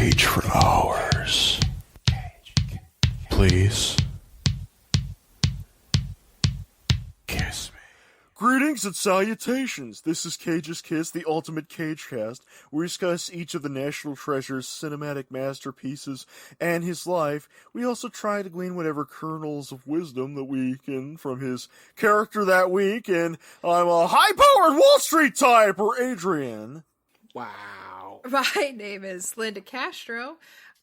Cage for hours. Please. Kiss me. Greetings and salutations. This is Cage's Kiss, the ultimate Cage cast, where we discuss each of the National Treasure's cinematic masterpieces and his life. We also try to glean whatever kernels of wisdom that we can from his character that week, and I'm a high-powered Wall Street type, or Adrian. Wow. My name is Linda Castro,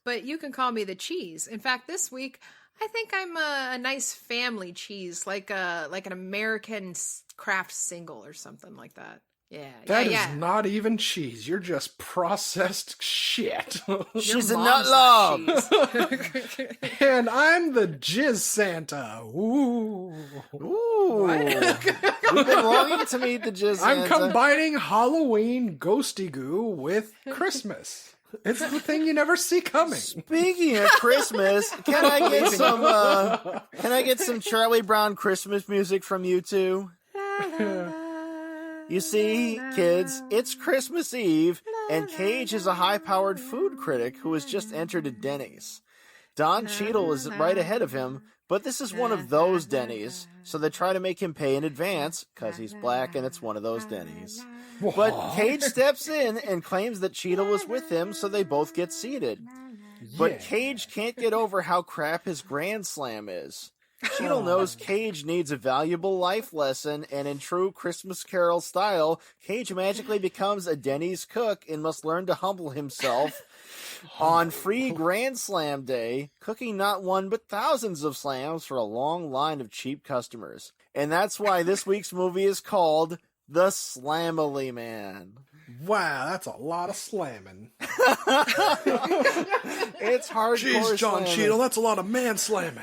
but you can call me the cheese. In fact, this week, I think I'm a nice family cheese, like an American craft single or something like that. Yeah, That is not even cheese. You're just processed shit. She's a nut love. And I'm the Jizz Santa. Ooh. Ooh. We've been longing to meet the Jizz Santa. I'm combining Halloween ghosty goo with Christmas. It's the thing you never see coming. Speaking of Christmas, can I get some Charlie Brown Christmas music from you two? You see, kids, it's Christmas Eve, and Cage is a high-powered food critic who has just entered a Denny's. Don Cheadle is right ahead of him, but this is one of those Denny's, so they try to make him pay in advance, because he's black and it's one of those Denny's. But Cage steps in and claims that Cheadle was with him, so they both get seated. But Cage can't get over how crap his Grand Slam is. Cheadle knows Cage needs a valuable life lesson, and in true Christmas Carol style, Cage magically becomes a Denny's cook and must learn to humble himself on free Grand Slam Day, cooking not one but thousands of slams for a long line of cheap customers. And that's why this week's movie is called The Slamily Man. Wow, that's a lot of slamming. It's hardcore. Jeez, John slamming. Cheadle, that's a lot of man slamming.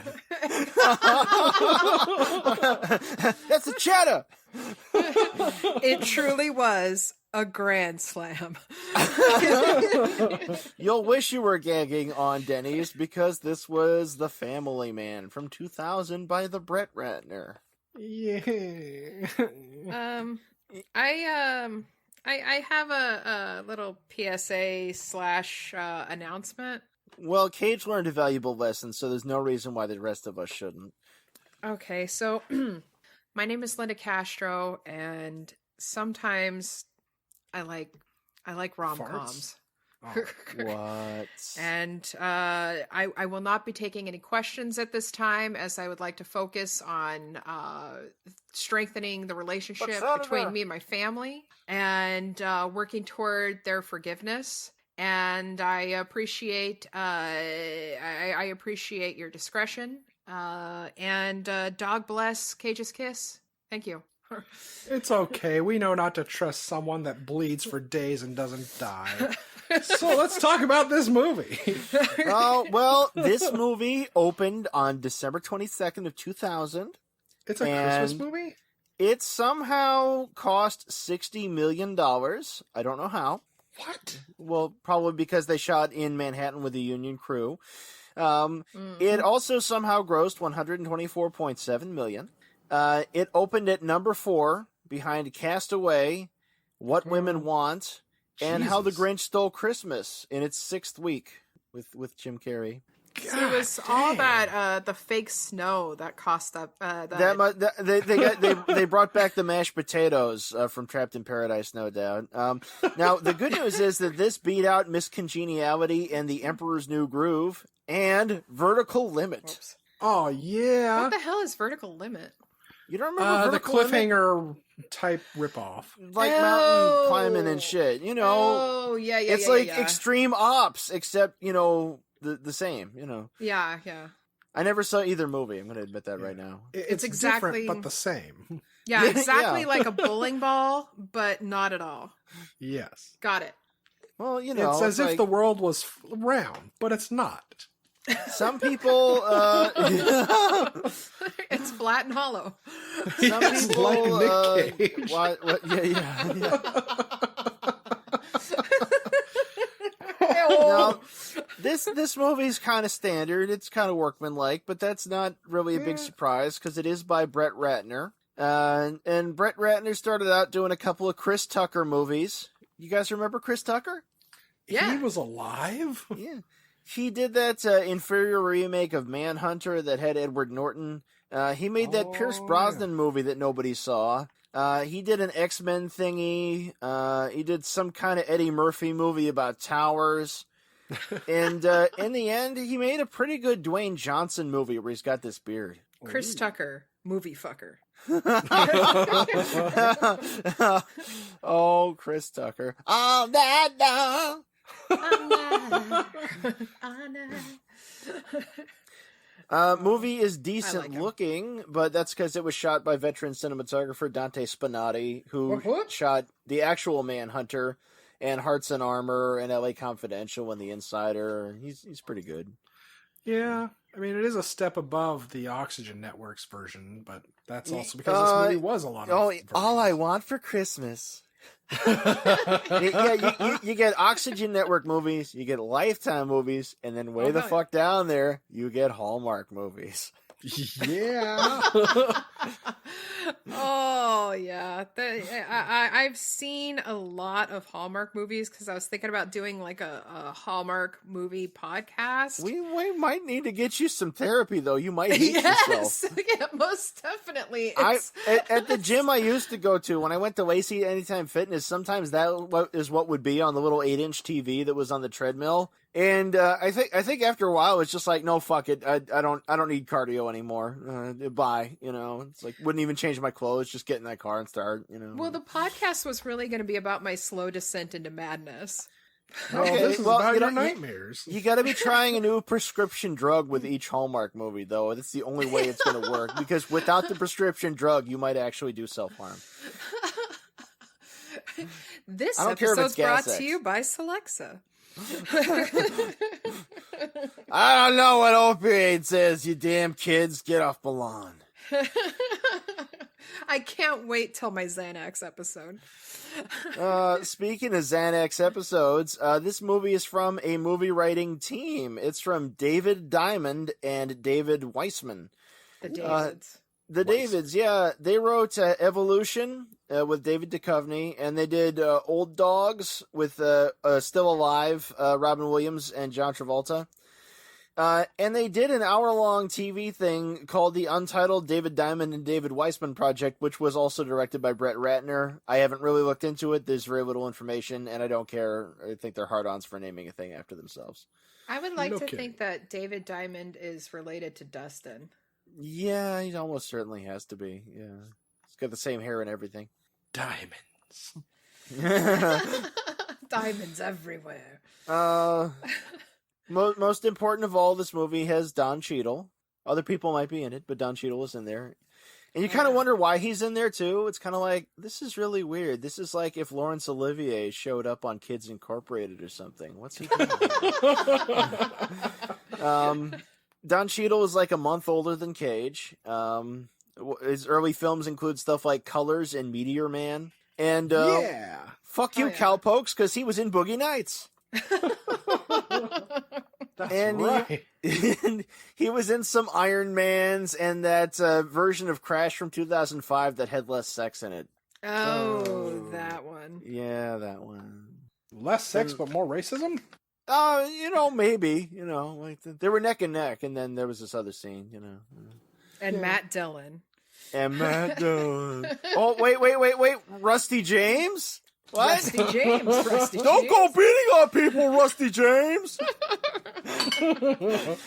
That's a cheddar. It truly was a grand slam. You'll wish you were gagging on Denny's because this was The Family Man from 2000 by the Brett Ratner. Yeah. I have a little PSA / announcement. Well, Cage learned a valuable lesson, so there's no reason why the rest of us shouldn't. Okay, so my name is Linda Castro, and sometimes I like rom-coms. What? And I will not be taking any questions at this time, as I would like to focus on strengthening the relationship between me and my family, and working toward their forgiveness. And I appreciate I appreciate your discretion. And dog bless Cage's Kiss. Thank you. It's okay. We know not to trust someone that bleeds for days and doesn't die. So let's talk about this movie. Well, this movie opened on December 22nd of 2000. It's a Christmas movie? It somehow cost $60 million. I don't know how. What? Well, probably because they shot in Manhattan with a union crew. It also somehow grossed $124.7 million. It opened at number 4 behind Castaway, What Women Want, and How the Grinch Stole Christmas in its 6th week with Jim Carrey. So it was all that the fake snow that cost up. They brought back the mashed potatoes from Trapped in Paradise, no doubt. Now the good news is that this beat out Miss Congeniality and The Emperor's New Groove and Vertical Limit. Oops. Oh yeah. What the hell is Vertical Limit? You don't remember the Vertical Limit? cliffhanger type ripoff, like mountain climbing and shit. You know. Oh yeah. It's like Extreme Ops, except the same. Yeah. I never saw either movie. I'm going to admit that right now. It's exactly different, but the same. Yeah, exactly like a bowling ball, but not at all. Yes. Got it. Well, it's as if the world was round, but it's not. Some people, it's flat and hollow. Some Yes, people, like Nick Cage. What? Yeah. Now, this movie's kind of standard. It's kind of workmanlike, but that's not really a big surprise because it is by Brett Ratner. And Brett Ratner started out doing a couple of Chris Tucker movies. You guys remember Chris Tucker? Yeah. He was alive? Yeah. He did that inferior remake of Manhunter that had Edward Norton. He made that Pierce Brosnan movie that nobody saw. He did an X-Men thingy. He did some kind of Eddie Murphy movie about towers. And in the end, he made a pretty good Dwayne Johnson movie where he's got this beard. Chris Tucker, movie fucker. Oh, Chris Tucker. All that dog. Movie is decent looking, but that's because it was shot by veteran cinematographer Dante Spinati, who shot the actual Manhunter and Hearts and Armor and LA Confidential and The Insider. He's pretty good. Yeah, I mean, it is a step above the Oxygen Network's version, but that's also because this movie was a lot of All I Want for Christmas. Yeah, you get Oxygen Network movies, you get Lifetime movies, and then way the fuck down there, you get Hallmark movies. Yeah. Oh yeah, I've seen a lot of Hallmark movies because I was thinking about doing like a Hallmark movie podcast. We might need to get you some therapy though. You might hate yourself. Yeah, most definitely. At the gym I used to go to when I went to Lacey Anytime Fitness, sometimes that is what would be on the little 8-inch TV that was on the treadmill. And I think after a while it's just like, no, fuck it. I don't need cardio anymore. Bye. You know, it's like wouldn't even change my clothes. Just get in that car and start. You know. Well, the podcast was really going to be about my slow descent into madness. This is about your nightmares. You got to be trying a new prescription drug with each Hallmark movie, though. That's the only way it's going to work. Because without the prescription drug, you miit actually do self-harm. This episode's brought to you by Celexa. I don't know what opiates is, you damn kids. Get off the lawn. I can't wait till my Xanax episode. Speaking of Xanax episodes, this movie is from a movie writing team. It's from David Diamond and David Weissman. The Davids. Davids, yeah. They wrote Evolution with David Duchovny, and they did Old Dogs with Still Alive, Robin Williams and John Travolta. And they did an hour-long TV thing called the Untitled David Diamond and David Weissman Project, which was also directed by Brett Ratner. I haven't really looked into it. There's very little information, and I don't care. I think they're hard-ons for naming a thing after themselves. I would like to think that David Diamond is related to Dustin. Yeah, he almost certainly has to be. Yeah, he's got the same hair and everything. Diamonds. Diamonds everywhere. Most important of all, this movie has Don Cheadle. Other people might be in it, but Don Cheadle is in there. And you kind of wonder why he's in there, too. It's kind of like, this is really weird. This is like if Laurence Olivier showed up on Kids Incorporated or something. What's he doing? Don Cheadle is like a month older than Cage. His early films include stuff like Colors and Meteor Man. And fuck you, Cowpokes, because he was in Boogie Nights. That's right. He was in some Iron Mans and that version of Crash from 2005 that had less sex in it. Oh, that one. Yeah, that one. Less sex, but more racism? Maybe. Like they were neck and neck, and then there was this other scene, And Matt Dillon. Oh, wait. Rusty James? What? Rusty James. Don't go beating on people, Rusty James. A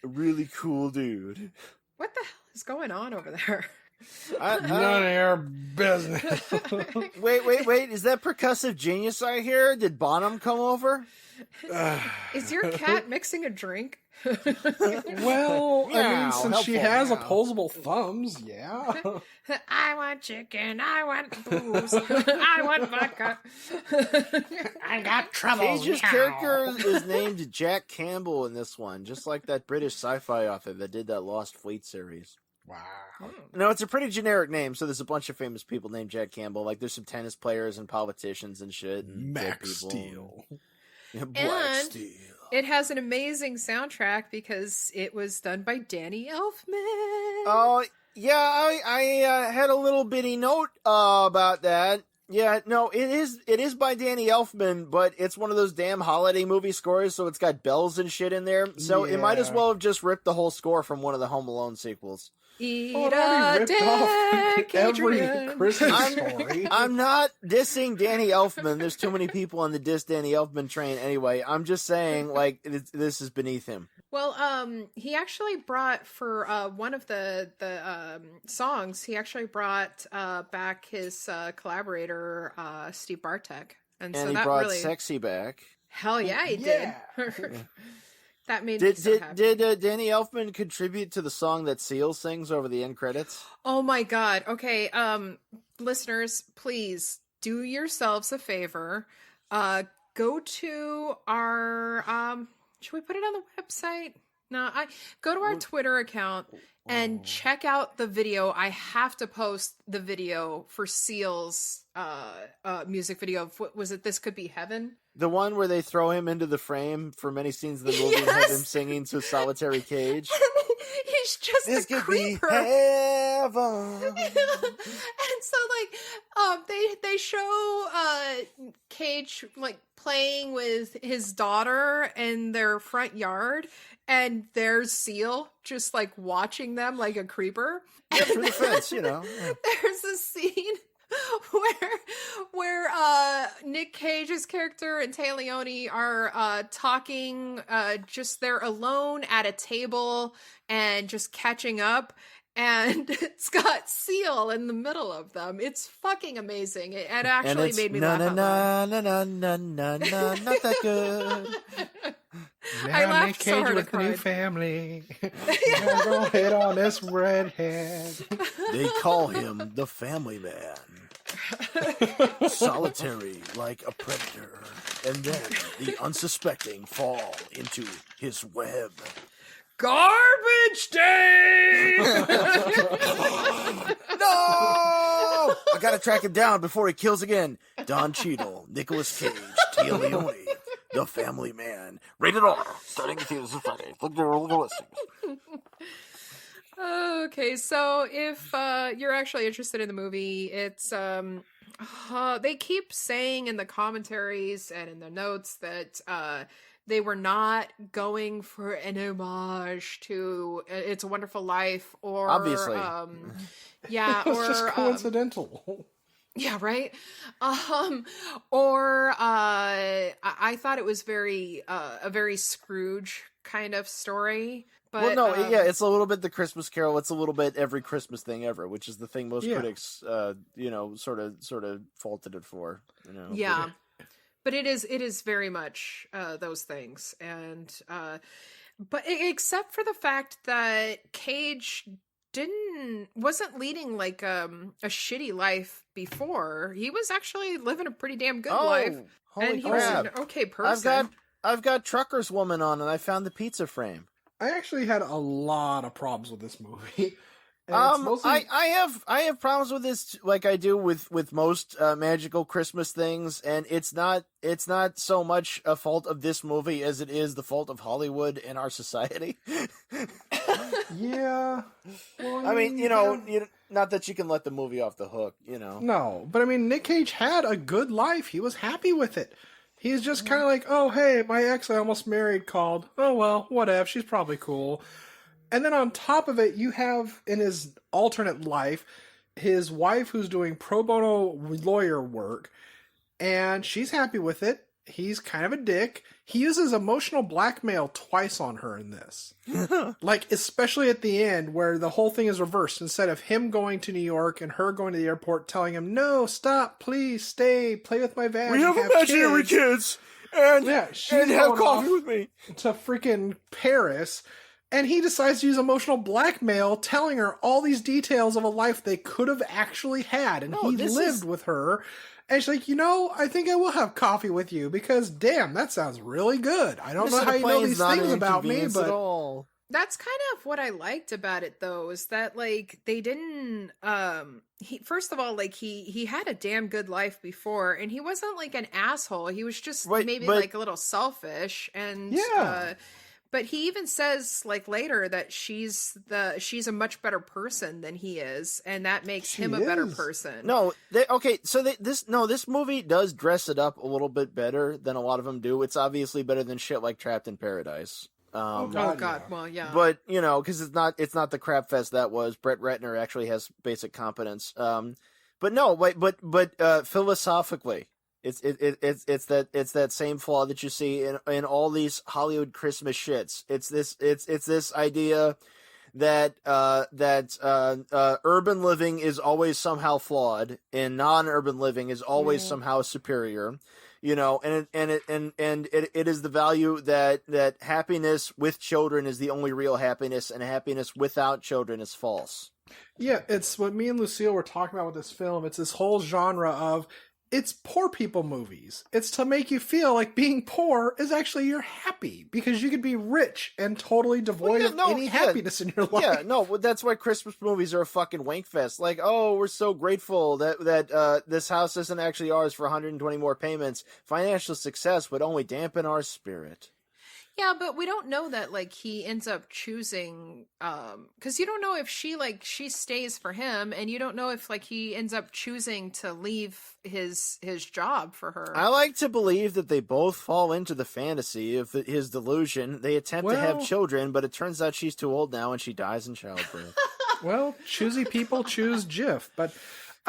really cool dude. What the hell is going on over there? None of your business. Wait. Is that percussive genius I hear? Did Bonham come over? Is your cat mixing a drink? Well, I mean, since she has opposable thumbs, yeah. I want chicken. I want booze. I want vodka. I got trouble. Cage's character is named Jack Campbell in this one, just like that British sci-fi author that did that Lost Fleet series. Wow. No, it's a pretty generic name, so there's a bunch of famous people named Jack Campbell. Like, there's some tennis players and politicians and shit. And Max Steel. Black Steel. It has an amazing soundtrack because it was done by Danny Elfman. Oh, yeah, I had a little bitty note about that. Yeah, no, it is by Danny Elfman, but it's one of those damn holiday movie scores, so it's got bells and shit in there. So it might as Yeah. well have just ripped the whole score from one of the Home Alone sequels. Eat It already a ripped off dick, every Adrian. Christmas story. I'm not dissing Danny Elfman. There's too many people on the diss Danny Elfman train anyway. I'm just saying, like, this is beneath him. Well, he actually brought for one of the songs. He actually brought back his collaborator Steve Bartek, and so And he that brought really Sexy back. hell yeah, he Yeah. did. That made me Did so happy. did Danny Elfman contribute to the song that Seal sings over the end credits? Oh my god. Okay, listeners, please do yourselves a favor. Go to our should we put it on the website? No, I go to our Twitter account and check out the video. I have to post the video for Seal's music video of what was it? This Could Be Heaven. The one where they throw him into the frame for many scenes of the movie and have him Yes! singing to Solitary Cage. He's just This a could be creeper. heaven. And so they show Cage like playing with his daughter in their front yard, and there's Seal just like watching them like a creeper. Yeah, through the fence, you know. There's a scene where Nick Cage's character and Téa Leoni are talking, just they're alone at a table and just catching up, and it's got Seal in the middle of them. It's fucking amazing. It actually made me laugh out loud. Not that good. I Now laughed Nick so Cage hard I with the new cried. family. Gonna go hit on this redhead. They call him the Family Man. Solitary like a predator, and then the unsuspecting fall into his web. Garbage day! No! I gotta track him down before he kills again. Don Cheadle, Nicolas Cage, Téa Leoni, the Family Man. Rated R. Starting in theaters on Friday. Look there, listings. Okay, so if you're actually interested in the movie, it's they keep saying in the commentaries and in the notes that they were not going for an homage to It's a Wonderful Life, or Obviously. Yeah, It's or just coincidental. yeah, right. Or I thought it was a very Scrooge kind of story. But, Well, no, yeah, it's a little bit the Christmas Carol. It's a little bit every Christmas thing ever, which is the thing most critics, sort of faulted it for. You know, yeah, but it is very much those things, and but except for the fact that Cage wasn't leading like a shitty life before. He was actually living a pretty damn good life, holy and he crap. was an okay person. I've got Trucker's Woman on, and I found the pizza frame. I actually had a lot of problems with this movie. And it's mostly... I have problems with this like I do with most magical Christmas things, and it's not so much a fault of this movie as it is the fault of Hollywood and our society. Yeah. Well, I mean, not that you can let the movie off the hook, you know. No, but I mean, Nick Cage had a good life. He was happy with it. He's just kind of like, oh, hey, my ex I almost married called. Oh, well, whatever. She's probably cool. And then on top of it, you have in his alternate life, his wife who's doing pro bono lawyer work, and she's happy with it. He's kind of a dick. He uses emotional blackmail twice on her in this. Like, especially at the end where the whole thing is reversed. Instead of him going to New York and her going to the airport telling him, no, stop, please, stay, play with my vag. We have imaginary kids, and she's have going coffee off with me. to freaking Paris. And he decides to use emotional blackmail, telling her all these details of a life they could have actually had. And he lived with her. And she's like, I think I will have coffee with you because, damn, that sounds really good. I don't know how you know these things about me, but... That's kind of what I liked about it, though, is that, like, they didn't, first of all, like, he had a damn good life before, and he wasn't, like, an asshole. He was just like, a little selfish, and, But he even says like later that she's a much better person than he is, and that makes him a better person. No, this movie does dress it up a little bit better than a lot of them do. It's obviously better than shit like Trapped in Paradise. Oh God. Well, yeah. But because it's not the crap fest that was. Brett Ratner actually has basic competence. But philosophically, it's that same flaw that you see in all these Hollywood Christmas shits. It's this idea that urban living is always somehow flawed and non-urban living is always somehow superior. And it is the value that happiness with children is the only real happiness, and happiness without children is false. Yeah, it's what me and Lucille were talking about with this film. It's this whole genre of, it's poor people movies. It's to make you feel like being poor is actually you're happy, because you could be rich and totally devoid of any happiness in your life. Yeah, no, that's why Christmas movies are a fucking wank fest. Like, oh, we're so grateful that this house isn't actually ours for 120 more payments. Financial success would only dampen our spirit. Yeah, but we don't know that, like, he ends up choosing, because you don't know if she stays for him, and you don't know if, like, he ends up choosing to leave his job for her. I like to believe that they both fall into the fantasy of his delusion. They attempt to have children, but it turns out she's too old now, and she dies in childbirth. Well, choosy people choose Jif, but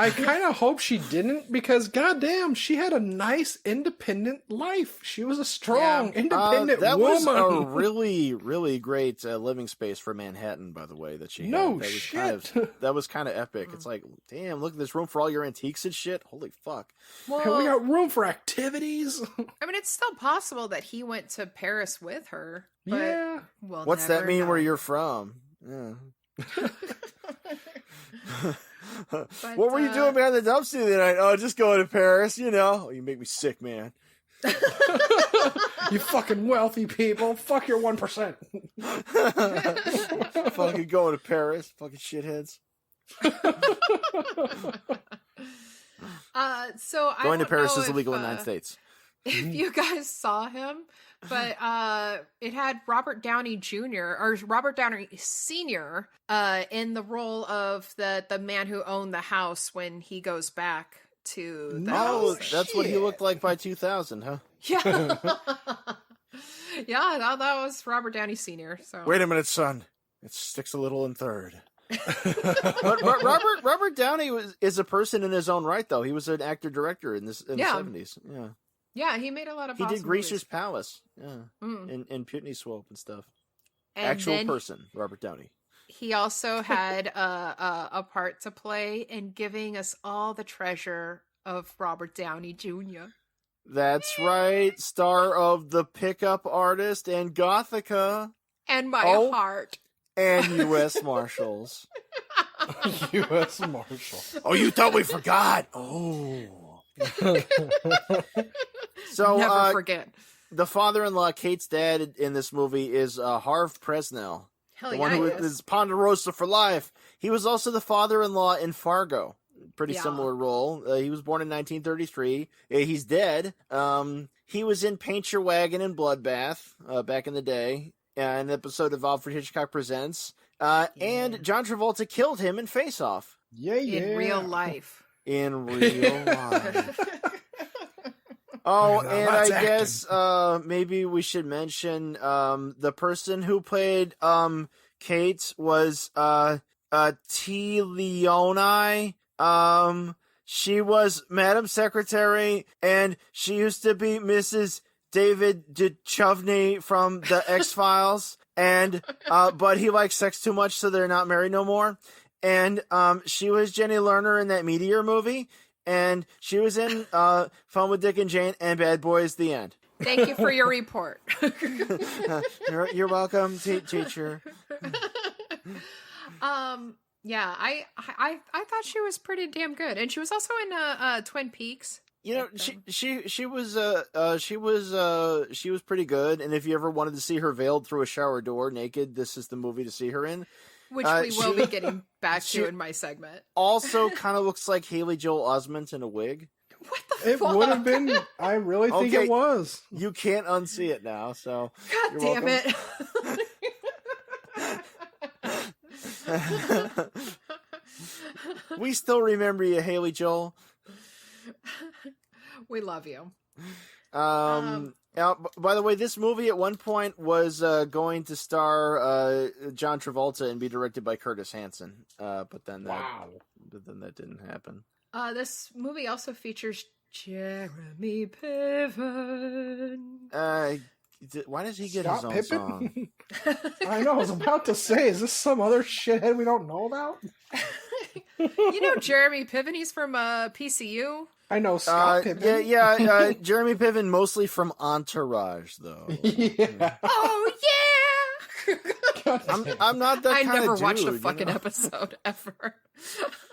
I kind of hope she didn't, because goddamn, she had a nice independent life. She was a strong, independent that woman. That was a really, really great living space for Manhattan, by the way, that she had. No that shit. That was kind of epic. It's like, damn, look at this room for all your antiques and shit. Holy fuck. Well, we got room for activities. I mean, it's still possible that he went to Paris with her. But Yeah. What's that mean where you're from? Yeah. But, what were you doing behind the dumpster the other night? Oh, just going to Paris, Oh, you make me sick, man. You fucking wealthy people. Fuck your 1%. Fucking going to Paris. Fucking shitheads. So going to Paris know is illegal in the United States. If you guys saw him, but it had Robert Downey Jr. or Robert Downey Sr. In the role of the man who owned the house when he goes back to the house. That's what he looked like by 2000, huh? Yeah. Yeah, that was Robert Downey Sr. So wait a minute, son. It sticks a little in third. But Robert Downey is a person in his own right, though. He was an actor-director in the 70s. Yeah. Yeah, he made a lot of. He did Greaser's movies. Palace, and Putney Swope and stuff. And actual person, Robert Downey. He also had a part to play in giving us all the treasure of Robert Downey Jr. That's right, star of The Pickup Artist and Gothica, and My Heart, and U.S. Marshals. U.S. Marshals. Oh, you thought we forgot? Oh. So never forget. The father-in-law, Kate's dad in this movie is Harv Presnell. Hell the yeah, one who is Ponderosa for life. He was also the father-in-law in Fargo. Pretty similar role. He was born in 1933. He's dead. He was in Paint Your Wagon and Bloodbath back in the day. An episode of Alfred Hitchcock Presents. And John Travolta killed him in Face Off. Yeah. In real life. In real life. Oh, and I guess maybe we should mention the person who played Kate was Téa Leoni. She was Madam Secretary, and she used to be Mrs. David Duchovny from the X-Files, and but he likes sex too much, so they're not married no more. And she was Jenny Lerner in that Meteor movie. And she was in Fun with Dick and Jane and Bad Boys: The End. Thank you for your report. You're welcome, teacher. Yeah, I thought she was pretty damn good, and she was also in Twin Peaks. She was pretty good. And if you ever wanted to see her veiled through a shower door naked, this is the movie to see her in. Which we will be getting back to in my segment. Also kind of looks like Haley Joel Osment in a wig. What the It fuck? would have been. I really think Okay. it was. You can't unsee it now, so God you're damn welcome. it. We still remember you, Haley Joel. We love you. Now, by the way, this movie at one point was going to star John Travolta and be directed by Curtis Hanson, but then that didn't happen. This movie also features Jeremy Piven. Why does he get Scott his own Pippen? song? I know. I was about to say, is this some other shithead we don't know about? You know Jeremy Piven? He's from PCU. I know Scott Pippen. Yeah. Jeremy Piven, mostly from Entourage, though. Yeah. Oh yeah. I'm not that I kind never of watched dude, a fucking you know? episode ever.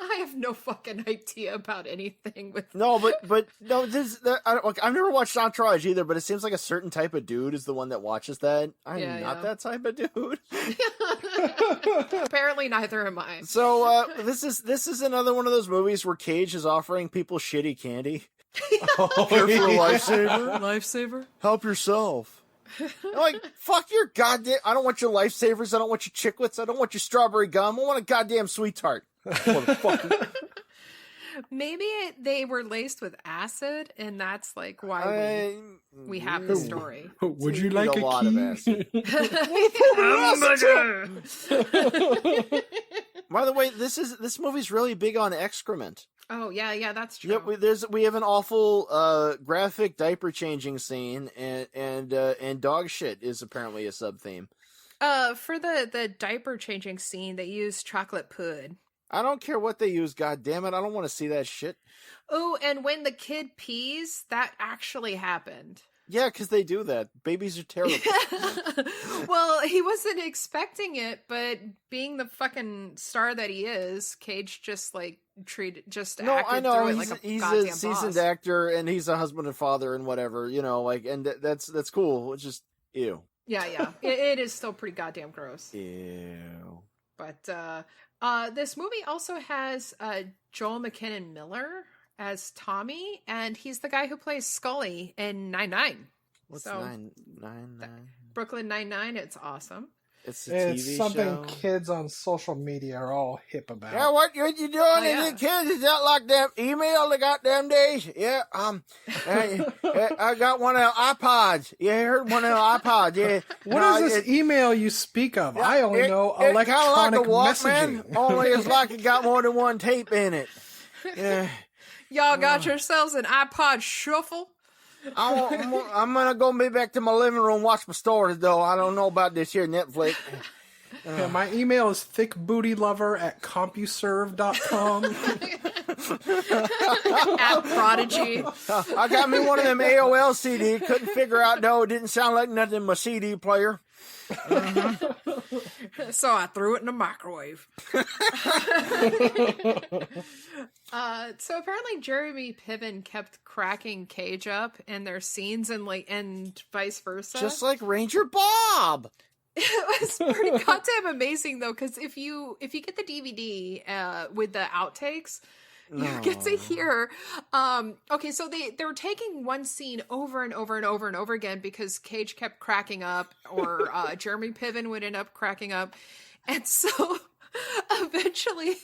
I have no fucking idea about anything with. No, but no, I've never watched Entourage either. But it seems like a certain type of dude is the one that watches that. I'm not that type of dude. Apparently, neither am I. So this is another one of those movies where Cage is offering people shitty candy. Here for a lifesaver. Lifesaver. Help yourself. I'm like, fuck your goddamn. I don't want your lifesavers. I don't want your chiclets. I don't want your strawberry gum. I want a goddamn sweet tart. Motherfucker. Maybe they were laced with acid, and that's like why we have the story. Would you like a lot of key? By the way, this movie's really big on excrement. Oh yeah, that's true. Yep, we have an awful graphic diaper changing scene, and dog shit is apparently a sub theme. For the diaper changing scene, they use chocolate pud. I don't care what they use. God damn it, I don't want to see that shit. Oh, and when the kid pees, that actually happened. Yeah, because they do that. Babies are terrible. Well, he wasn't expecting it, but being the fucking star that he is, Cage just acted through it like he's goddamn a seasoned boss. actor, and he's a husband and father, and whatever, and that's cool. It's just ew. Yeah, it is still pretty goddamn gross. Ew. But this movie also has Joel McKinnon Miller as Tommy, and he's the guy who plays Scully in 9-9. What's So, 999? Brooklyn Nine-Nine. It's awesome. It's a TV It's something show. kids on social media are all hip about. Yeah, what you doing? yeah. Is it kids? Is that like them email the goddamn days? Yeah, I got one of the iPods. You heard one of the iPods? Yeah. What is this email you speak of? I only know electronic kinda like a Walkman, messaging. only it's like it got more than one tape in it. Yeah. Y'all got yourselves an iPod Shuffle? I'm gonna go be back to my living room, watch my stories though. I don't know about this here Netflix. Yeah, my email is thickbootylover@compuserve.com. At Prodigy. I got me one of them AOL CD. Couldn't figure out, no, it didn't sound like nothing in my CD player. So I threw it in the microwave. So apparently Jeremy Piven kept cracking Cage up in their scenes and vice versa. Just like Ranger Bob. It was pretty goddamn amazing though, because if you get the DVD with the outtakes, you get to hear. Okay, so they were taking one scene over and over and over and over again because Cage kept cracking up, or Jeremy Piven would end up cracking up, and so eventually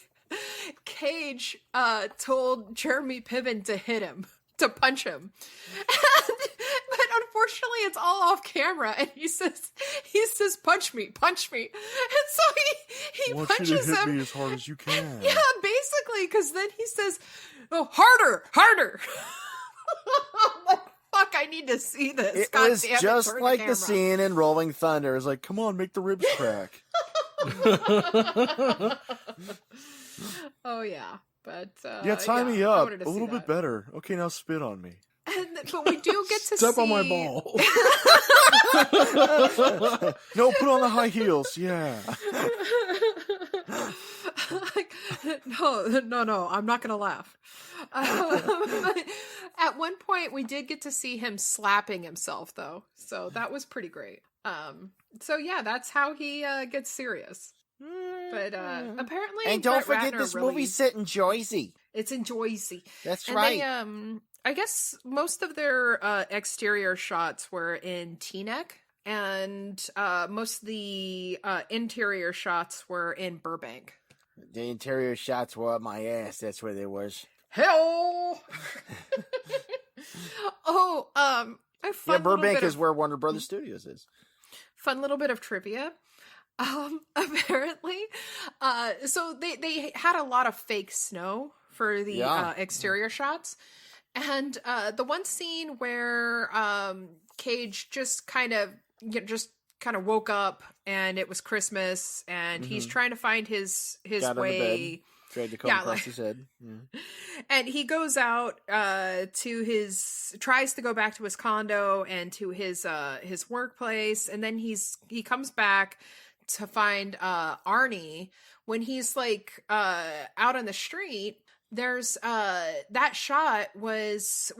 Cage told Jeremy Piven to hit him, to punch him. But unfortunately it's all off camera, and he says punch me, and so he punches him. Hit me as hard as you can. Yeah, basically, because then he says, "Oh, harder." I'm like, fuck, I need to see this. It God was damn it, just turn like the the camera. scene in Rolling Thunder. It's like, come on, make the ribs crack. Oh yeah, but Yeah, tie me I up wanted to a see little that. bit better. Okay, now spit on me. But we do get to Step see on my ball. No, put on the high heels. Yeah. Like, no, I'm not gonna laugh. But at one point, we did get to see him slapping himself, though, so that was pretty great. So yeah, that's how he gets serious. But apparently, And don't Brett forget, Ratner this really, movie's set in Jersey. it's in Jersey. That's And right. they, I guess most of their exterior shots were in Teaneck, and most of the interior shots were in Burbank. The interior shots were up my ass. That's where they was. Hell! Oh, a fun Yeah, little Burbank bit is of, where Warner Brothers Studios is. fun little bit of trivia. Apparently, so they had a lot of fake snow for the Yeah. exterior shots, and the one scene where Cage just kind of woke up and it was Christmas and he's trying to find his Got on the way. Tried to comb Yeah, across like- his head. Yeah. And he goes out tries to go back to his condo and to his workplace, and then he comes back to find Arnie. When he's like out on the street, there's that shot was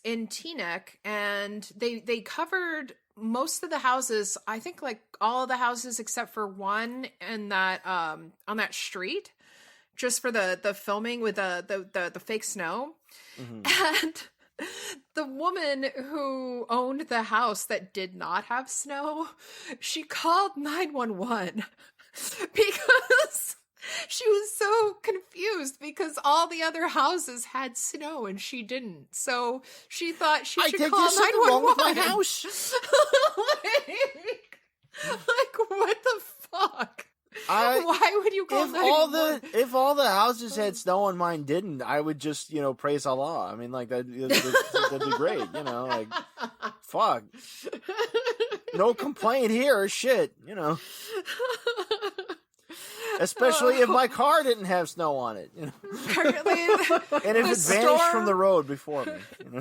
in Teaneck, and they covered most of the houses, I think like all of the houses except for one in that on that street, just for the filming with the fake snow. And the woman who owned the house that did not have snow, she called 911 because she was so confused because all the other houses had snow and she didn't. So she thought she I should think call there's something wrong with my 911. house. like what the fuck? I- Why would you call If 911? all the houses had snow and mine didn't, I would just praise Allah. I mean, like that'd be great. Like fuck, no complaint here. Shit, Especially if my car didn't have snow on it, Apparently, and if the it vanished from the storm- road before me.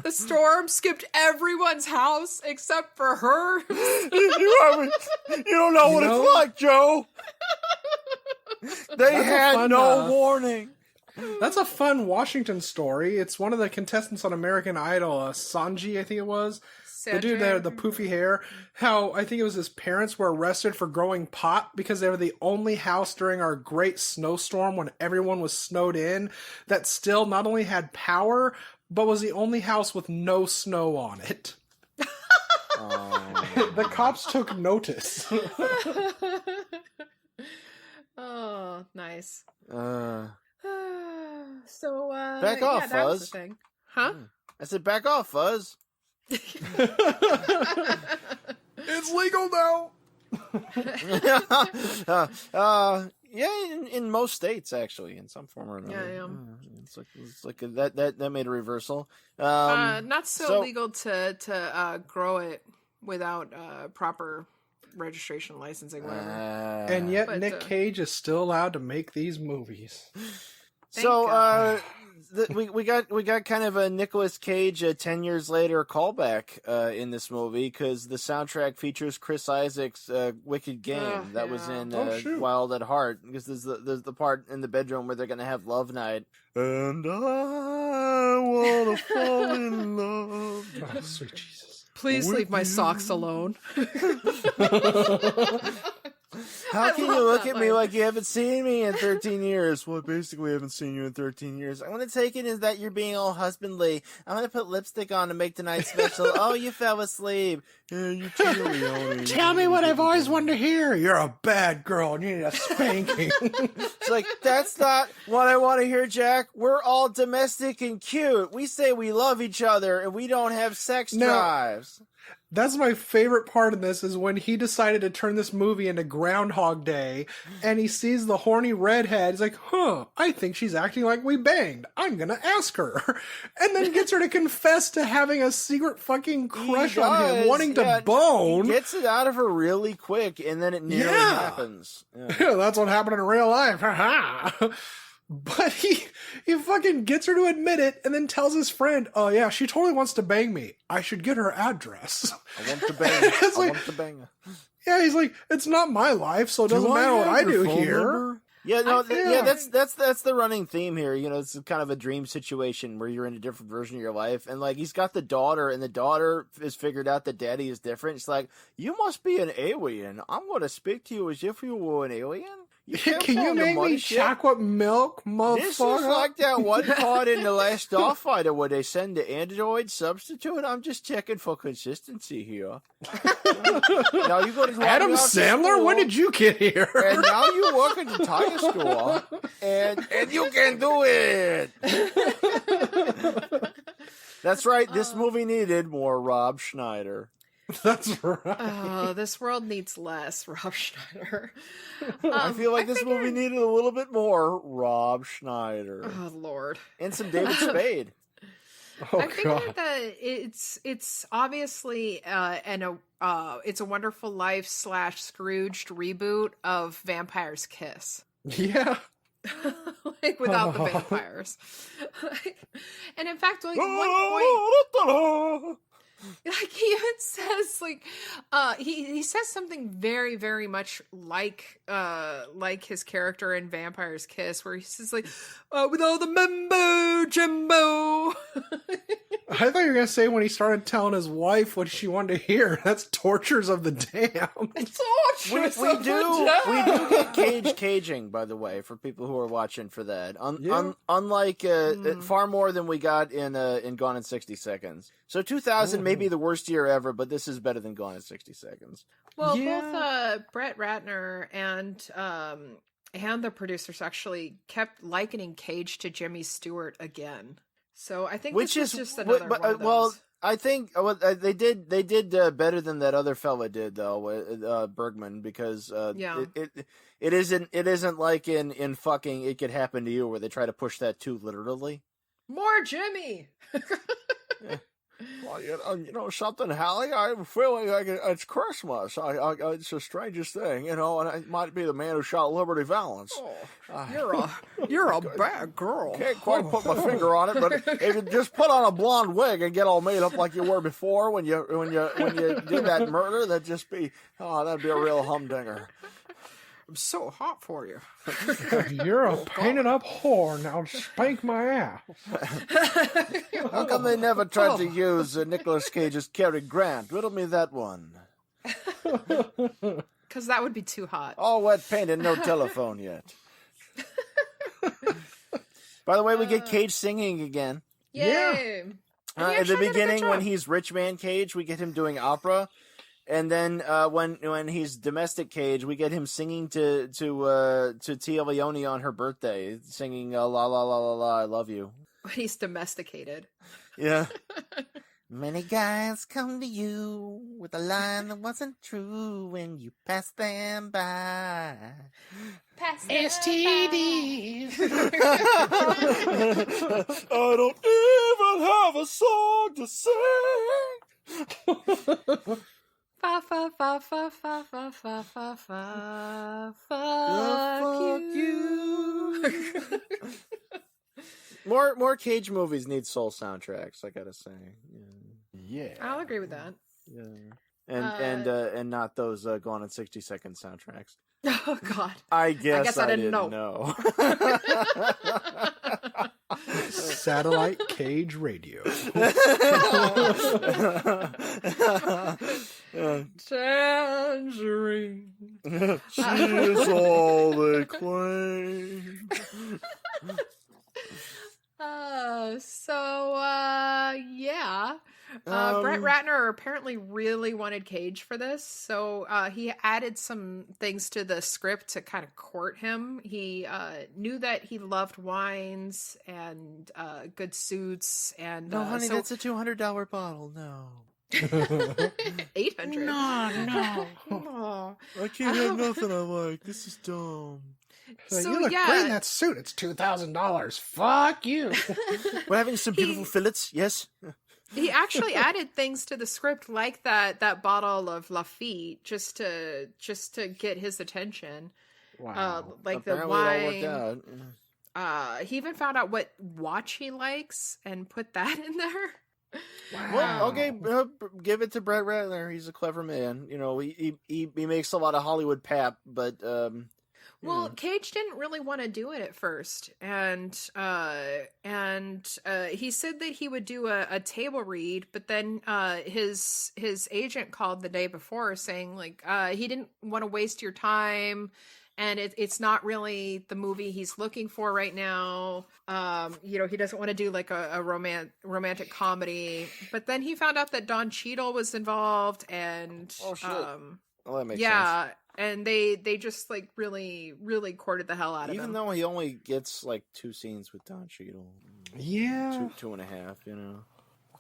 The storm skipped everyone's house except for her. You don't know what know? it's like, Joe. They That's a had fun, no warning. That's a fun Washington story. It's one of the contestants on American Idol, Sanji, I think it was. The dude there, the poofy hair. How I think it was his parents were arrested for growing pot because they were the only house during our great snowstorm when everyone was snowed in that still not only had power, but was the only house with no snow on it. The cops took notice. Oh, nice. Uh, So, Back yeah, off, that was the Fuzz. thing. Huh? I said, back off, Fuzz. It's legal now. Yeah, in most states, actually, in some form or another. Yeah. It's like that made a reversal. Not so, so- legal to grow it without proper registration, licensing, whatever. And yet But, Nick Cage is still allowed to make these movies. So God. we got kind of a Nicolas Cage 10 years later callback in this movie because the soundtrack features Chris Isaac's Wicked Game that was yeah. in Oh, shoot. Wild at Heart, because there's the part in the bedroom where they're gonna have love night. And I wanna fall in love. Oh, sweet Jesus. Please with leave my you. socks alone. How I can love you look that at me line. like you haven't seen me in 13 years? Well, I basically haven't seen you in 13 years. I want to take it as that you're being all husbandly. I want to put lipstick on to make tonight special. Oh, you fell asleep. Yeah, you Téa Leoni. Tell me what I've always wanted to hear. You're a bad girl and you need a spanking. It's like, that's not what I want to hear, Jack. We're all domestic and cute. We say we love each other and we don't have sex No. drives. That's my favorite part of this is when he decided to turn this movie into Groundhog Day and he sees the horny redhead. He's like, I think she's acting like we banged. I'm going to ask her. And then gets her to confess to having a secret fucking crush on him, does, wanting yeah. to bone. He gets it out of her really quick and then it nearly Yeah. happens. Yeah. Yeah, that's what happened in real life. But he fucking gets her to admit it and then tells his friend, oh yeah, she totally wants to bang me. I should get her address. I want to bang. It's I like- want to bang. Yeah, he's like, it's not my life, so it doesn't matter what I do here. Yeah, no, I think- yeah, that's the running theme here. It's kind of a dream situation where you're in a different version of your life, and like he's got the daughter, and the daughter has figured out that daddy is different. It's like, you must be an alien. I'm going to speak to you as if you were an alien. Can you make me chocolate milk, motherfucker? This is like that one part in The Last Starfighter where they send the android substitute. I'm just checking for consistency here. Now you go to Adam Sandler, when did you get here? And now you work at the tire store, and you can do it. That's right. This movie needed more Rob Schneider. That's right. Oh, this world needs less Rob Schneider. I feel like this movie needed a little bit more Rob Schneider. Oh Lord. And some David Spade. I figured that it's obviously it's a Wonderful Life / Scrooged reboot of Vampire's Kiss. Yeah. Like without the vampires. And in fact, like at one point, like he even says like he says something very, very much like his character in Vampire's Kiss, where he says like with all the mumbo jumbo. I thought you were gonna say when he started telling his wife what she wanted to hear. That's Tortures of the Damned. Tortures we do get caging, by the way, for people who are watching for that. Unlike far more than we got in Gone in 60 Seconds. So 2000 may be the worst year ever, but this is better than Gone in 60 Seconds. Well, both Brett Ratner and the producers actually kept likening Cage to Jimmy Stewart again. So I think this is just another one of those. Well, I think they did better than that other fella did though, Bergman, because it isn't like in fucking It Could Happen to You where they try to push that too literally. More Jimmy. Well, you know something, Hallie? I'm feeling like it's Christmas. It's the strangest thing, and it might be the man who shot Liberty Valance. Oh, you're a bad girl. Can't quite put my finger on it, but if you just put on a blonde wig and get all made up like you were before when you did that murder, that'd be a real humdinger. I'm so hot for you. You're a painted up whore. Now spank my ass. How come they never tried to use Nicolas Cage's Cary Grant? Riddle me that one. Because that would be too hot. All wet paint and no telephone yet. By the way, we get Cage singing again. Yay! Yeah. At the beginning, when he's Rich Man Cage, we get him doing opera. And then when he's domestic Cage, we get him singing to Téa Leoni on her birthday, singing la la la la la, I love you. When he's domesticated. Yeah. Many guys come to you with a line that wasn't true when you pass them by. Pass STDs. I don't even have a song to sing. Fa fa fa fa fa fa fa fa fa. Fuck you. More Cage movies need soul soundtracks, I gotta say. Yeah. I'll agree with that. Yeah. And not those Gone in 60 Seconds soundtracks. Oh God. I guess I didn't know. Satellite Cage Radio. Tangerine. She's all they claim. Yeah. Brett Ratner apparently really wanted Cage for this, so he added some things to the script to kind of court him. He knew that he loved wines and good suits, and No, honey, that's a $200 bottle. No. 800. No. Oh. I can't have nothing I like. This is dumb. You look great in that suit. It's $2,000. Fuck you. We're having some beautiful fillets, yes? He actually added things to the script like that bottle of Lafitte just to get his attention. Wow. Like Apparently the it wine. all worked out. He even found out what watch he likes and put that in there. Wow. Well, okay, give it to Brett Ratner. He's a clever man. You know, he makes a lot of Hollywood pap, but Well, Cage didn't really want to do it at first, and he said that he would do a table read, but then his agent called the day before saying like he didn't want to waste your time, and it's not really the movie he's looking for right now. You know, he doesn't want to do like a romantic comedy. But then he found out that Don Cheadle was involved, and Oh shit! Well, that makes yeah, sense. and they just like really courted the hell out of him. Even though he only gets like 2 scenes with Don Cheadle. Yeah. 2.5, you know.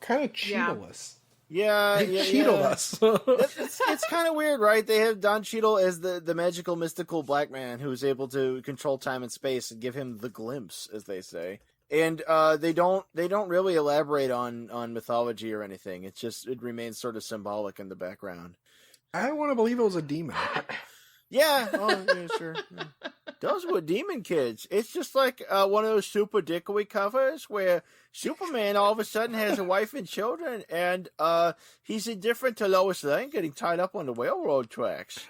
Kind of Cheadle-less. Yeah, They Cheadled us. It's kind of weird, right? They have Don Cheadle as the magical, mystical black man who's able to control time and space and give him the glimpse, as they say. And they don't really elaborate on mythology or anything. It remains sort of symbolic in the background. I want to believe it was a demon. Yeah, yeah, sure. Yeah. Those were demon kids. It's just like one of those Super Dickory covers where Superman all of a sudden has a wife and children, and he's indifferent to Lois Lane getting tied up on the railroad tracks.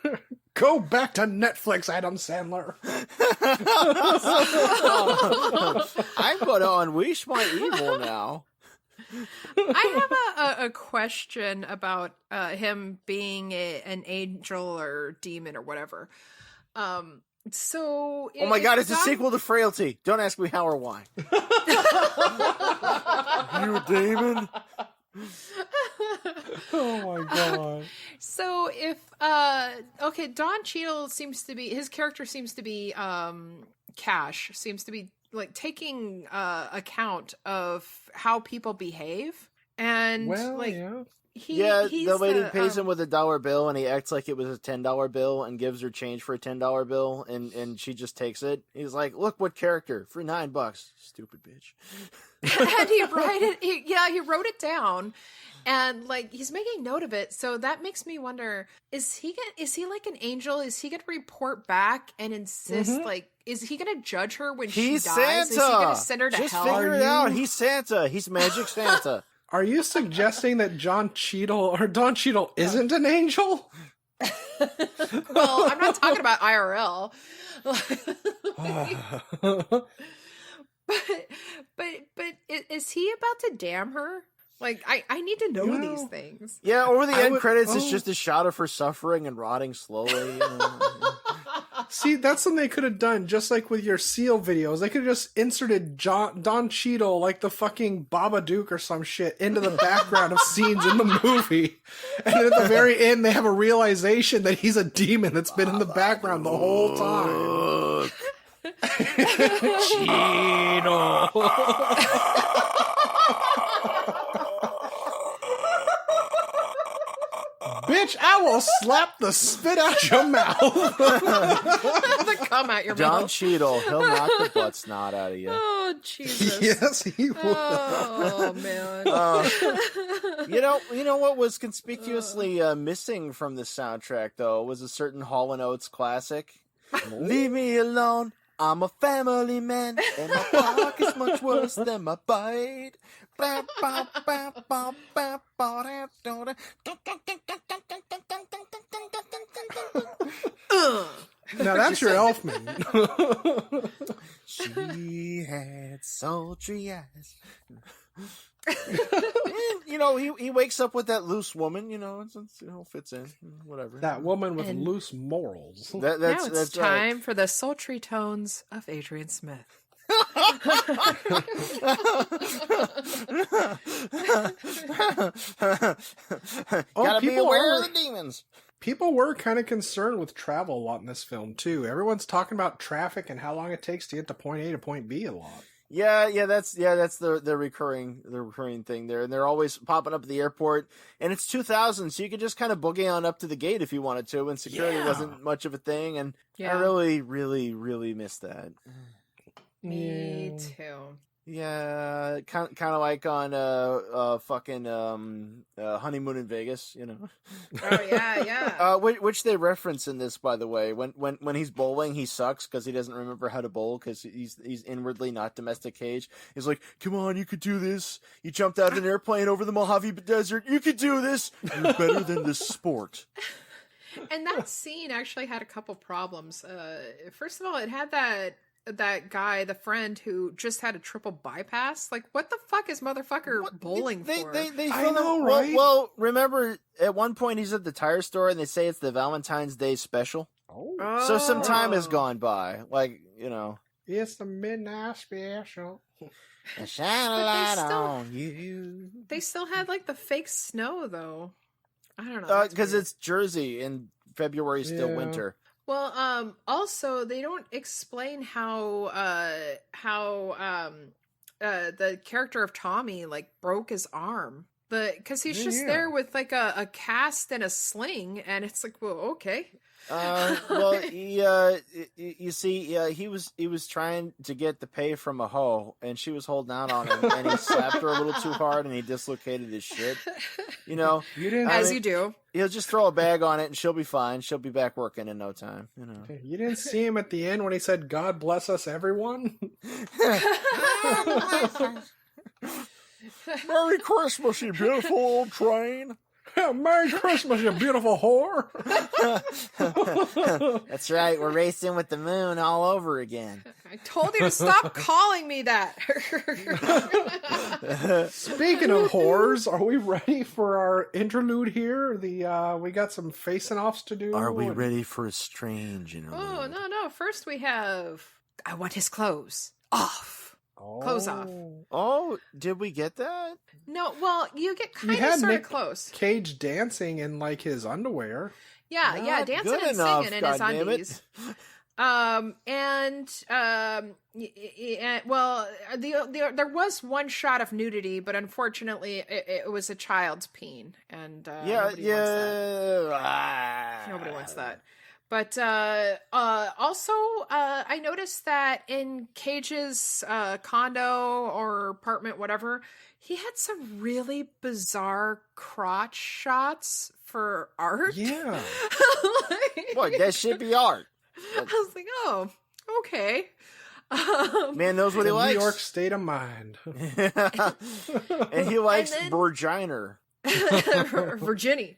Go back to Netflix, Adam Sandler. I'm going to unleash my evil now. I have a question about him being an angel or demon or whatever. So, Oh my god, it's a sequel to Frailty. Don't ask me how or why. You a demon? Oh my god. So if okay, Don Cheadle seems to be, his character seems to be Cash seems to be like taking account of how people behave, and the lady pays him with $1 bill, and he acts like it was a $10 bill and gives her change for a $10 bill, and she just takes it. He's like, "Look what character for $9, stupid bitch." And he wrote it down, and like he's making note of it. So that makes me wonder: is he like an angel? Is he gonna report back and insist like? Is he going to judge her when she dies? Santa. Is he going to send her to just hell? Just figure it out. He's Santa. He's Magic Santa. Are you suggesting that Don Cheadle isn't an angel? Well, I'm not talking about IRL. but is he about to damn her? Like, I need to know these things. Yeah, over the end credits, it's just a shot of her suffering and rotting slowly. See, that's something they could have done, just like with your Seal videos. They could have just inserted Don Cheadle, like the fucking Babadook or some shit, into the background of scenes in the movie. And then at the very end, they have a realization that he's a demon that's been in the background the whole time. Cheadle. Bitch, I will slap the spit out your mouth. The cum out your mouth. Don Cheadle, he'll knock the butt snot out of you. Oh, Jesus. Yes, he will. Oh, man. You know what was conspicuously missing from the soundtrack, though, was a certain Hall & Oates classic. Leave me alone. I'm a family man, and my bark is much worse than my bite. Now that's your Elfman. She had sultry eyes. He wakes up with that loose woman, fits in, whatever. That woman with loose morals. Now it's time for the sultry tones of Adrian Smith. Gotta be aware of the demons. People were kind of concerned with travel a lot in this film too. Everyone's talking about traffic and how long it takes to get to point A to point B a lot. Yeah, that's the recurring thing there, and they're always popping up at the airport. And it's 2000, so you could just kind of boogie on up to the gate if you wanted to, and security wasn't much of a thing. And I really, really, really miss that. Me too. Yeah, kind of like on fucking Honeymoon in Vegas, Oh yeah. Which they reference in this, by the way. When he's bowling, he sucks because he doesn't remember how to bowl because he's inwardly not domestic Cage. He's like, "Come on, you could do this. You jumped out of an airplane over the Mojave Desert. You could do this. You're better than this sport." And that scene actually had a couple problems. First of all, it had that guy, the friend who just had a triple bypass. Like, what the fuck is motherfucker bowling for? I know, right? Well, remember, at one point he's at the tire store and they say it's the Valentine's Day special. Oh. So some time has gone by. Like, It's the midnight special. and shine a But light they still- on you. They still had like the fake snow though. I don't know. Because it's Jersey and February's still Yeah. winter. Well, also they don't explain how the character of Tommy like broke his arm. Because he's just there with like a cast and a sling, and it's like, well, okay. Well, you see, he was trying to get the pay from a hoe, and she was holding out on him, and he slapped her a little too hard, and he dislocated his shit. You didn't. As you do. He'll just throw a bag on it, and she'll be fine. She'll be back working in no time. You didn't see him at the end when he said, "God bless us, everyone." Merry Christmas, you beautiful old train. Merry Christmas, you beautiful whore. That's right. We're racing with the moon all over again. I told you to stop calling me that. Speaking of whores, are we ready for our interlude here? We got some facing offs to do. Are we ready for a strange Oh, no. First we have, I want his clothes off. Clothes off. Oh, did we get that? No, well, you get You kind had of sort of Nick close. Cage dancing in like his underwear. Yeah, Not dancing good and enough, singing in his goddammit. undies. There was one shot of nudity, but unfortunately, it was a child's peen, and nobody wants that. Nobody wants that. But also, I noticed that in Cage's condo or apartment, whatever, he had some really bizarre crotch shots for art. Yeah. What? That should be art. I was like, oh, okay. Man knows what he The likes. New York state of mind. And he likes And then- Virginia. Virginia.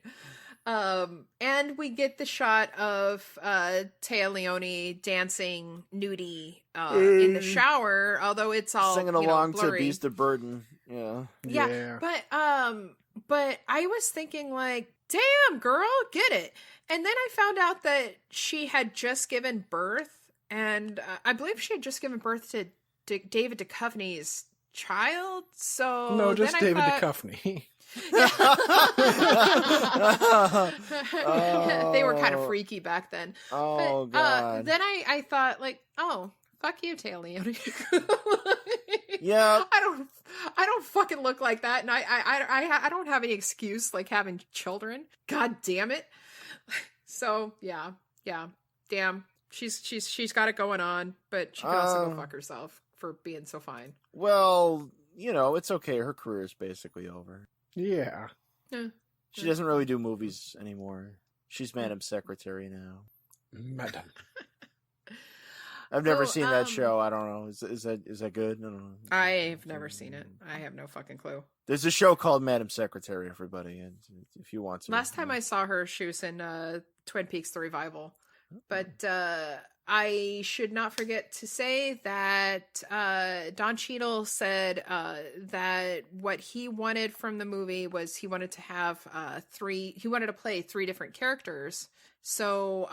And we get the shot of Téa Leoni dancing nudie in the shower, although it's all Singing along to blurry. Beast of Burden. Yeah. Yeah. But I was thinking like, damn girl, get it. And then I found out that she had just given birth, and I believe she had just given birth to David Duchovny's child. So No, just then David I thought, Duchovny. They were kind of freaky back then. Oh, God. Then I thought like, oh, fuck you, Téa Leoni. Yeah. I don't fucking look like that, and I don't have any excuse like having children. God damn it. So yeah, damn. She's got it going on, but she can also go fuck herself for being so fine. Well, it's okay. Her career is basically over. Yeah. She doesn't really do movies anymore. She's Madam Secretary now. Madam. I've never So, seen that show. I don't know. Is that good? I don't know. I've never seen it. I have no fucking clue. There's a show called Madam Secretary, everybody, and if you want to. Last time I saw her, she was in Twin Peaks: The Revival. But I should not forget to say that Don Cheadle said that what he wanted from the movie was he wanted to have he wanted to play 3 different characters. So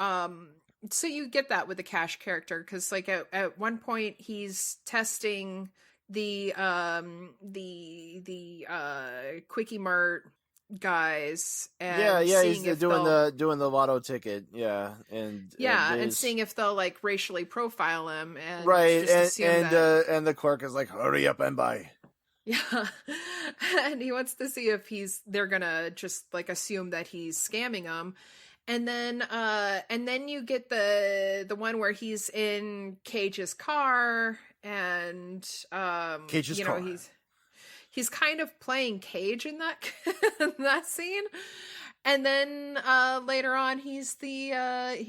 you get that with the Cash character, because like at one point he's testing the Quickie Mart guys, and he's doing the lotto ticket, and seeing if they'll like racially profile him, and right, just assume that. and the clerk is like, hurry up and buy. Yeah, and he wants to see if they're gonna just like assume that he's scamming them. And then you get the one where he's in Cage's car, and Cage's car. he's kind of playing Cage in that in that scene. And then later on he's the I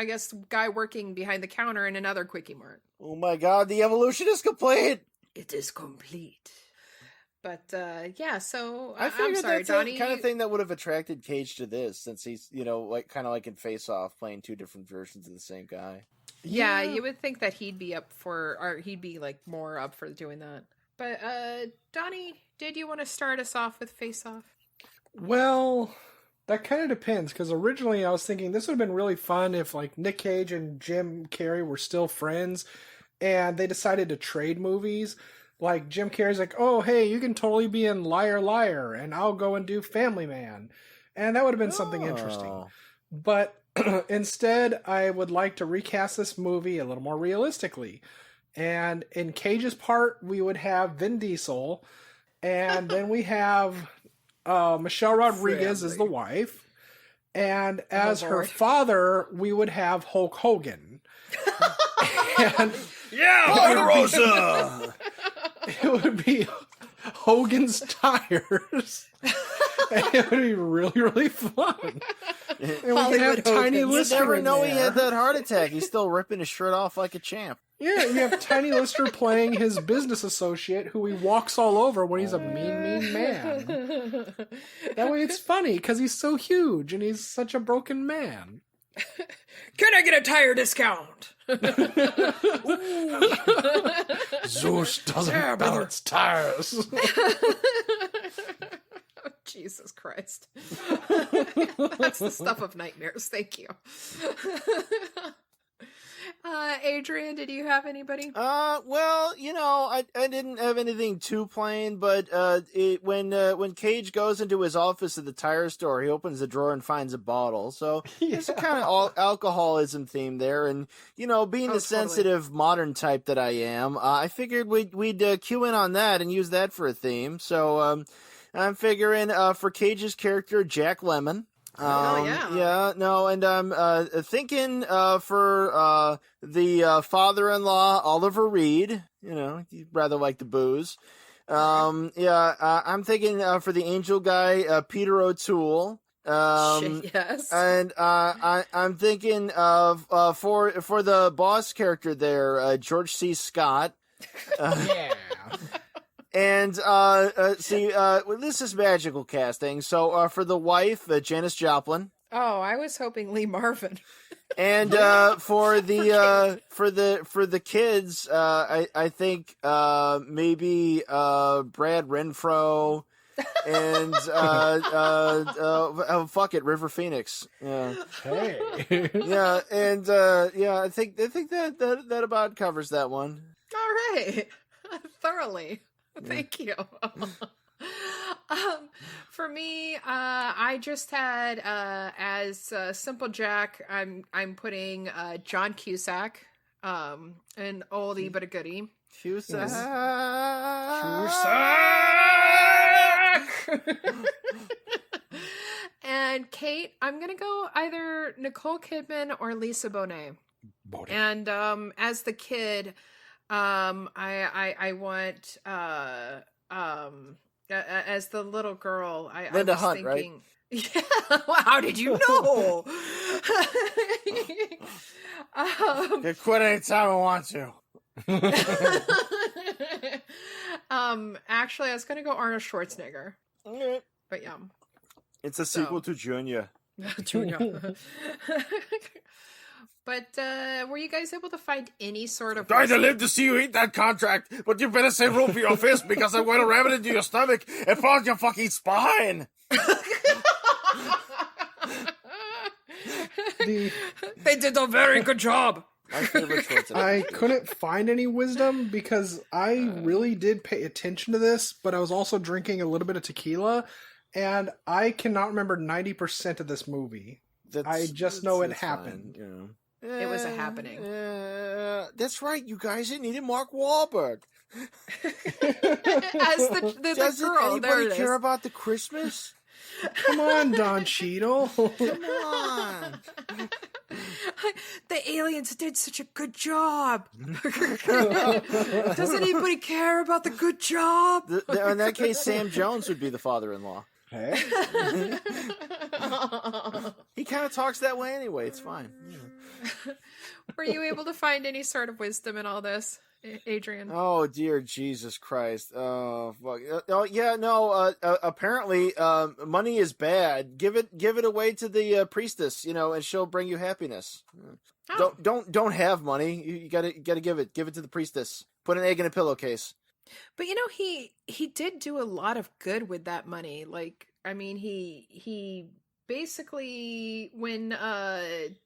guess guy working behind the counter in another Quickie Mart. Oh my God, the evolution is complete. It is complete. But so I figured I'm sorry, that's Donnie. the kind of thing that would have attracted Cage to this, since he's like kind of like in Face Off, playing 2 different versions of the same guy. Yeah, you would think that he'd be he'd be like more up for doing that. But Donnie, did you want to start us off with Face Off? Well, That kind of depends, because originally I was thinking this would have been really fun if like Nick Cage and Jim Carrey were still friends and they decided to trade movies. Like Jim Carrey's like, oh, hey, you can totally be in Liar Liar and I'll go and do Family Man. And that would have been something interesting. But instead, I would like to recast this movie a little more realistically. And in Cage's part, we would have Vin Diesel. And then we have Michelle Rodriguez as the wife. And as her father, we would have Hulk Hogan. And Yeah, Ponderosa! it would be Hogan's Tires. And it would be really, really fun. And we could have Tiny You Lister never in know there. he had that heart attack. He's still ripping his shirt off like a champ. Yeah, you have Tiny Lister playing his business associate who he walks all over when he's a mean, mean man. That way it's funny because he's so huge and he's such a broken man. Can I get a tire discount? Zeus doesn't balance tires. Jesus Christ. That's the stuff of nightmares. Thank you. Adrian, did you have anybody? Well, I didn't have anything too plain, but when Cage goes into his office at the tire store, he opens the drawer and finds a bottle. So there's a kind of alcoholism theme there, and being the sensitive modern type that I am, I figured we'd cue in on that and use that for a theme. So I'm figuring for Cage's character Jack Lemmon. And I'm thinking for the father-in-law Oliver Reed. He'd rather like the booze. I'm thinking for the angel guy Peter O'Toole. Yes. And I'm thinking of for the boss character there George C. Scott. Yeah. And this is magical casting. So for the wife, Janis Joplin. Oh, I was hoping Lee Marvin. And for the kids, I think maybe Brad Renfro and fuck it, River Phoenix. Yeah. Hey. Yeah, and I think that about covers that one. All right. Thoroughly. Thank you. For me, I just had as Simple Jack. I'm putting John Cusack, an oldie but a goodie. Cusack. And Kate, I'm gonna go either Nicole Kidman or Lisa Bonet. And as the kid, I want as the little girl. Linda I was Hunt, thinking, right? Yeah. Well, how did you know? You quit anytime I want to. Actually, I was gonna go Arnold Schwarzenegger, but yeah, it's a sequel to Junior. Junior. But were you guys able to find any sort of... I'd live to see you eat that contract, but you better save room for your fist because I'm going to ram it into your stomach and fall out your fucking spine. They did a very good job. I couldn't find any wisdom because I really did pay attention to this, but I was also drinking a little bit of tequila, and I cannot remember 90% of this movie. I just know it happened. Fine, It was a happening. That's right, you guys. It needed Mark Wahlberg. As the Doesn't girl. There anybody it care is. about the Christmas? Come on, Don Cheadle. Come on. The aliens did such a good job. Does anybody care about the good job? In that case, Sam Jones would be the father-in-law. Hey? He kind of talks that way anyway. It's fine. Were you able to find any sort of wisdom in all this, Adrian? Oh dear Jesus Christ! Oh fuck! Oh yeah, no. Apparently, money is bad. Give it away to the priestess, and she'll bring you happiness. Oh. Don't have money. You gotta give it to the priestess. Put an egg in a pillowcase. But he did do a lot of good with that money. Like, I mean, he basically when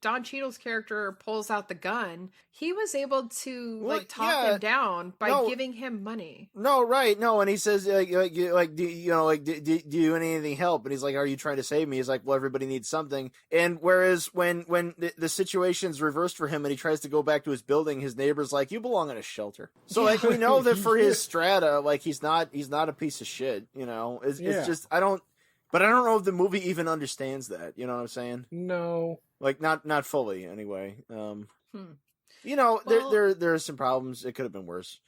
Don Cheadle's character pulls out the gun, he was able to like talk him down by giving him money. No, right? No, and he says do you need anything help? And he's like, are you trying to save me? He's like, well, everybody needs something. And whereas when the situation's reversed for him and he tries to go back to his building, his neighbor's like, you belong in a shelter. So like we know that for his strata, like he's not a piece of shit. You know, it's just I don't know if the movie even understands that. You know what I'm saying? No, like not fully anyway. You know, there are some problems. It could have been worse.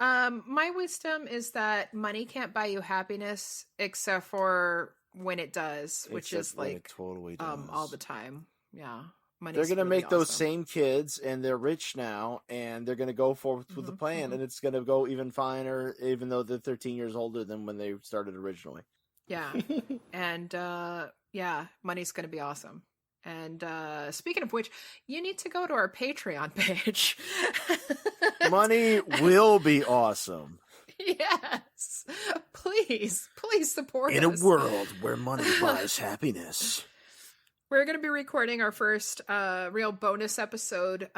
My wisdom is that money can't buy you happiness except for when it does, which is like it totally does. All the time. Yeah. They're going to make those same kids, and they're rich now, and they're going to go forward with the plan, and it's going to go even finer, even though they're 13 years older than when they started originally. Yeah. And, money's going to be awesome. And speaking of which, you need to go to our Patreon page. Money will be awesome. Yes. Please support us. In a world where money buys happiness. We're going to be recording our first real bonus episode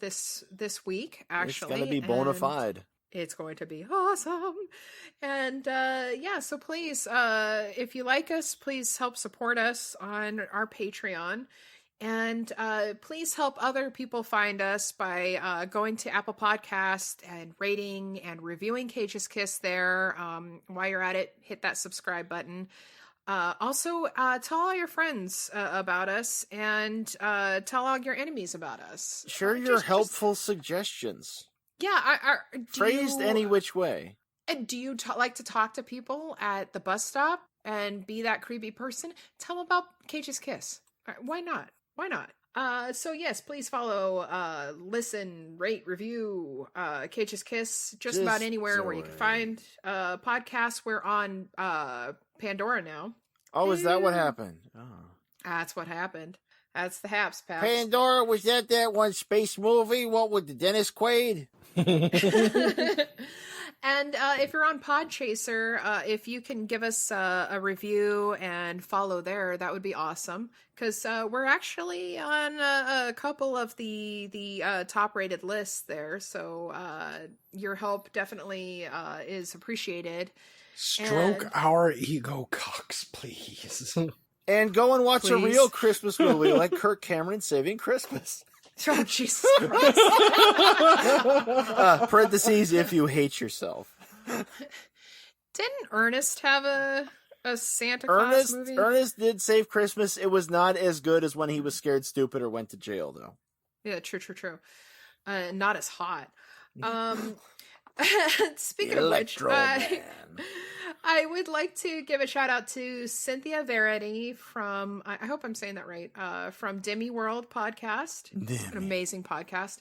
this week, actually. It's going to be bona fide. It's going to be awesome. And so please, if you like us, please help support us on our Patreon. And please help other people find us by going to Apple Podcast and rating and reviewing Cage's Kiss there. While you're at it, hit that subscribe button. Also, tell all your friends about us, and tell all your enemies about us. Share your helpful suggestions. Yeah, phrased any which way. And do you like to talk to people at the bus stop and be that creepy person? Tell them about Cage's Kiss. Why not? Why not? So yes, please follow, listen, rate, review, Cage's Kiss, just about anywhere where you can find podcasts. We're on Pandora now. Oh, is that what happened? Oh. That's what happened. That's the haps, Paps. Pandora, was that one space movie? What with the Dennis Quaid? And if you're on Podchaser, if you can give us a review and follow there, that would be awesome. Because we're actually on a couple of the top-rated lists there. So your help definitely is appreciated. Stroke our ego cocks, please. And go and watch a real Christmas movie like Kirk Cameron Saving Christmas. Oh, Jesus Christ. Parentheses, if you hate yourself. Didn't Ernest have a Santa Claus movie? Ernest did Save Christmas. It was not as good as when he was scared stupid or went to jail, though. Yeah, true. Not as hot. Speaking of which, I would like to give a shout out to Cynthia Verity from, I hope I'm saying that right, from Demi World podcast. An amazing podcast.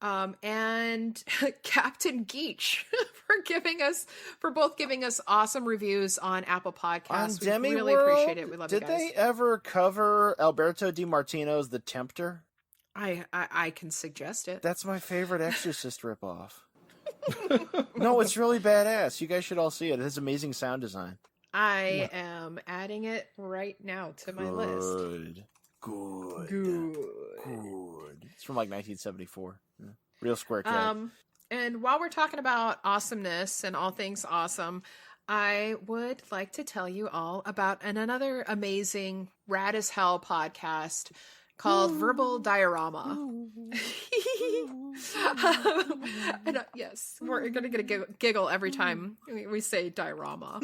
And Captain Geach for both giving us awesome reviews on Apple Podcasts. On we really appreciate it. We love you guys. Did they ever cover Alberto Di Martino's The Tempter? I can suggest it. That's my favorite Exorcist ripoff. No, it's really badass. You guys should all see it. It has amazing sound design. I am adding it right now to my list. Good. It's from like 1974. Yeah. Real square cat. And while we're talking about awesomeness and all things awesome, I would like to tell you all about another amazing rad as hell podcast called Verbal Diorama. And, yes, we're going to get a giggle every time we say diorama.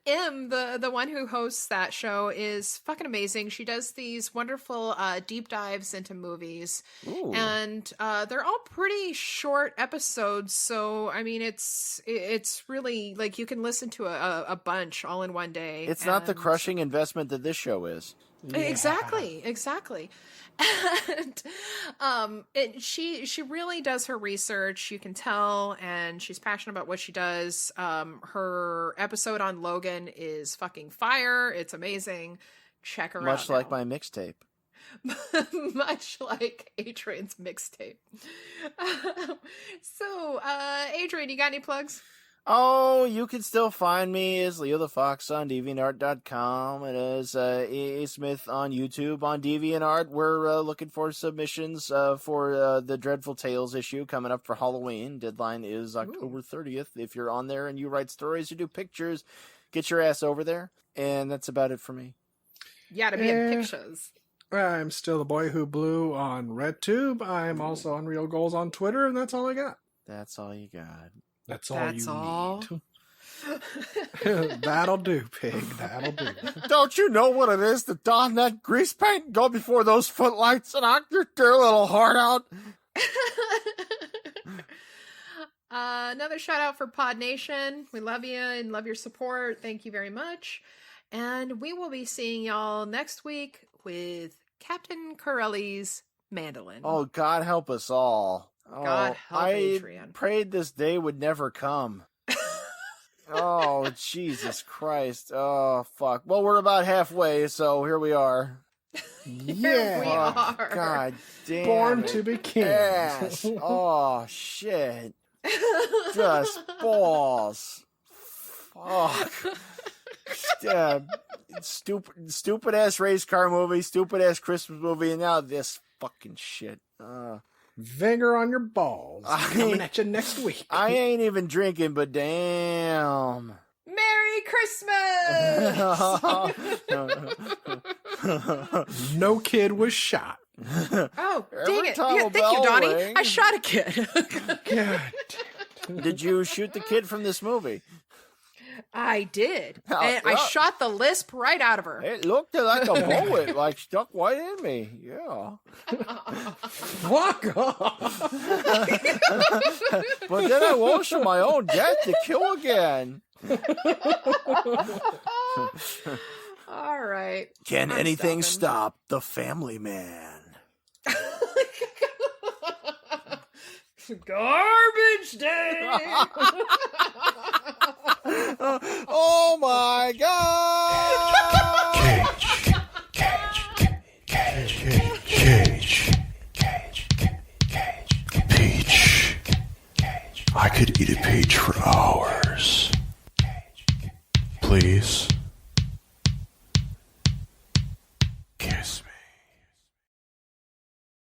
Em, the one who hosts that show, is fucking amazing. She does these wonderful deep dives into movies. Ooh. And they're all pretty short episodes, so I mean it's really like you can listen to a bunch all in one day. It's not the crushing investment that this show is. Yeah. Exactly. And she really does her research, you can tell, and she's passionate about what she does. Her episode on Logan is fucking fire. It's amazing. Check her out. Much like my mixtape. Much like Adrian's mixtape. So, Adrian, you got any plugs? Oh, you can still find me as Leo the Fox on DeviantArt.com and as A. Smith on YouTube on DeviantArt. We're looking for submissions for the Dreadful Tales issue coming up for Halloween. Deadline is October 30th. If you're on there and you write stories, you do pictures, get your ass over there. And that's about it for me. Yeah, to be in pictures. I'm still the boy who blew on RedTube. I'm also on Real Goals on Twitter, and that's all I got. That's all you got. That's all That's you all. need. That'll do, pig. That'll do. Don't you know what it is to don that grease paint and go before those footlights and knock your dear little heart out? Another shout out for Pod Nation. We love you and love your support. Thank you very much. And we will be seeing y'all next week with Captain Corelli's mandolin. Oh, God help us all. God help I Adrian. prayed this day would never come. Oh, Jesus Christ. Oh, fuck. Well, we're about halfway, so here we are. Yeah. we are. God damn Born it. to be king. Ass. Oh, shit. Just balls. Fuck. Yeah, stupid ass race car movie, stupid ass Christmas movie, and now this fucking shit. Vinegar on your balls. Coming at you next week. I ain't even drinking, but damn. Merry Christmas! No kid was shot. Oh, dang Every it. time Yeah, a thank you, bell Donnie. rings- I shot a kid. God. Did you shoot the kid from this movie? I did. Oh, And I yeah. shot the lisp right out of her. It looked like a bullet, like stuck right in me. Yeah. Fuck off. But then I rose from my own death to kill again. All right. Can I'm anything stopping. stop the family man? Garbage day. Oh my God! Peach. I could eat a peach for hours. Please.